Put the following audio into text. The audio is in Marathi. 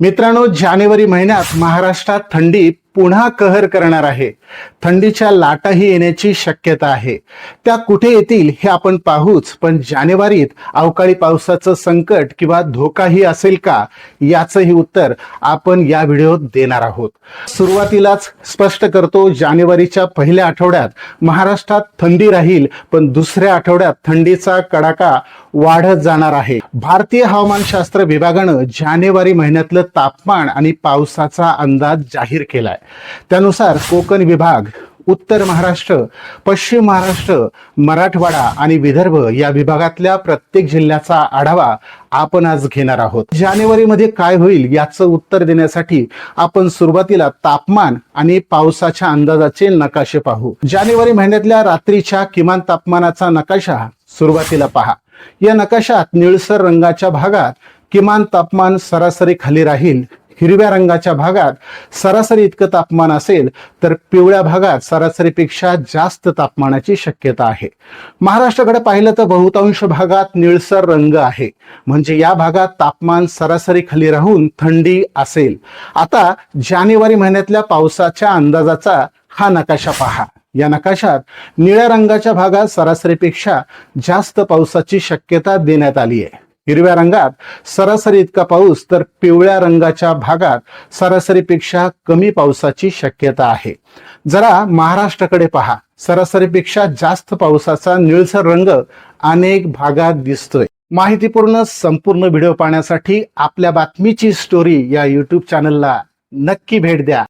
मित्रांनो, जानेवारी महिन्यात महाराष्ट्रात थंडी पुन्हा कहर करणार आहे. थंडीच्या लाटाही येण्याची शक्यता आहे. त्या कुठे येतील हे आपण पाहूच, पण जानेवारीत अवकाळी पावसाचं संकट किंवा धोकाही असेल का, याचंही उत्तर आपण या व्हिडिओत देणार आहोत. सुरुवातीलाच स्पष्ट करतो, जानेवारीच्या पहिल्या आठवड्यात महाराष्ट्रात थंडी राहील, पण दुसऱ्या आठवड्यात थंडीचा कडाका वाढत जाणार आहे. भारतीय हवामानशास्त्र विभागानं जानेवारी महिन्यातलं तापमान आणि पावसाचा अंदाज जाहीर केलाय. त्यानुसार कोकण विभाग, उत्तर महाराष्ट्र, पश्चिम महाराष्ट्र, मराठवाडा आणि विदर्भ या विभागातल्या प्रत्येक जिल्ह्याचा आढावा आपण आज घेणार आहोत. जानेवारीमध्ये काय होईल याचं उत्तर देण्यासाठी आपण सुरुवातीला तापमान आणि पावसाच्या अंदाजाचे नकाशे पाहू. जानेवारी महिन्यातल्या रात्रीच्या किमान तापमानाचा नकाशा सुरुवातीला पहा. या नकाशात निळसर रंगाच्या भागात किमान तापमान सरासरी खाली राहील. हिरव्या रंगाच्या भागात सरासरी इतकं तापमान असेल, तर पिवळ्या भागात सरासरीपेक्षा जास्त तापमानाची शक्यता आहे. महाराष्ट्राकडे पाहिलं तर बहुतांश भागात निळसर रंग आहे, म्हणजे या भागात तापमान सरासरी खाली राहून थंडी असेल. आता जानेवारी महिन्यातल्या पावसाच्या अंदाजाचा हा नकाशा पहा. या नकाशात निळ्या रंगाच्या भागात सरासरीपेक्षा जास्त पावसाची शक्यता देण्यात आली आहे. हिरव्या रंगात सरासरी इतका पाऊस, तर पिवळ्या रंगाच्या भागात सरासरीपेक्षा कमी पावसाची शक्यता आहे. जरा महाराष्ट्राकडे पहा. सरासरीपेक्षा जास्त पावसाचा निळसर रंग अनेक भागात दिसतोय. माहितीपूर्ण संपूर्ण व्हिडिओ पाहण्यासाठी आपल्या बातमीची स्टोरी या YouTube चॅनलला नक्की भेट द्या.